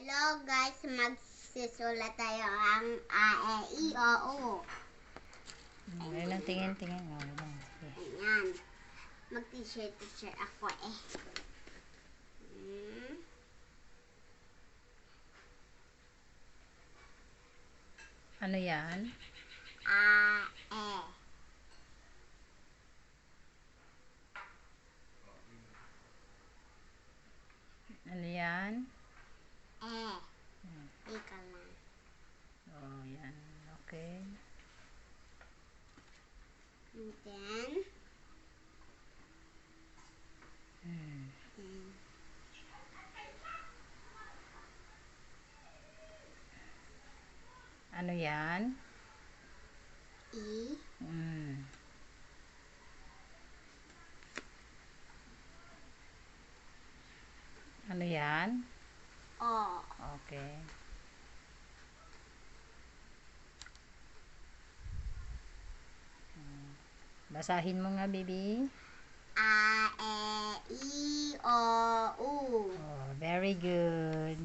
Hello guys, magsisulat tayo ang A, E, I, O, U. Ayun lang, tingin. Oh, lang. Sige. Ayan. Mag-t-shirt ako eh. Ano yan? A, E. Ano yan? E. Ika lang. Oh, yan. Okay. And then, Ano yan? I, Ano yan? O. Okay. Basahin mo nga, baby. A, E, I, O, U. Oh, very good.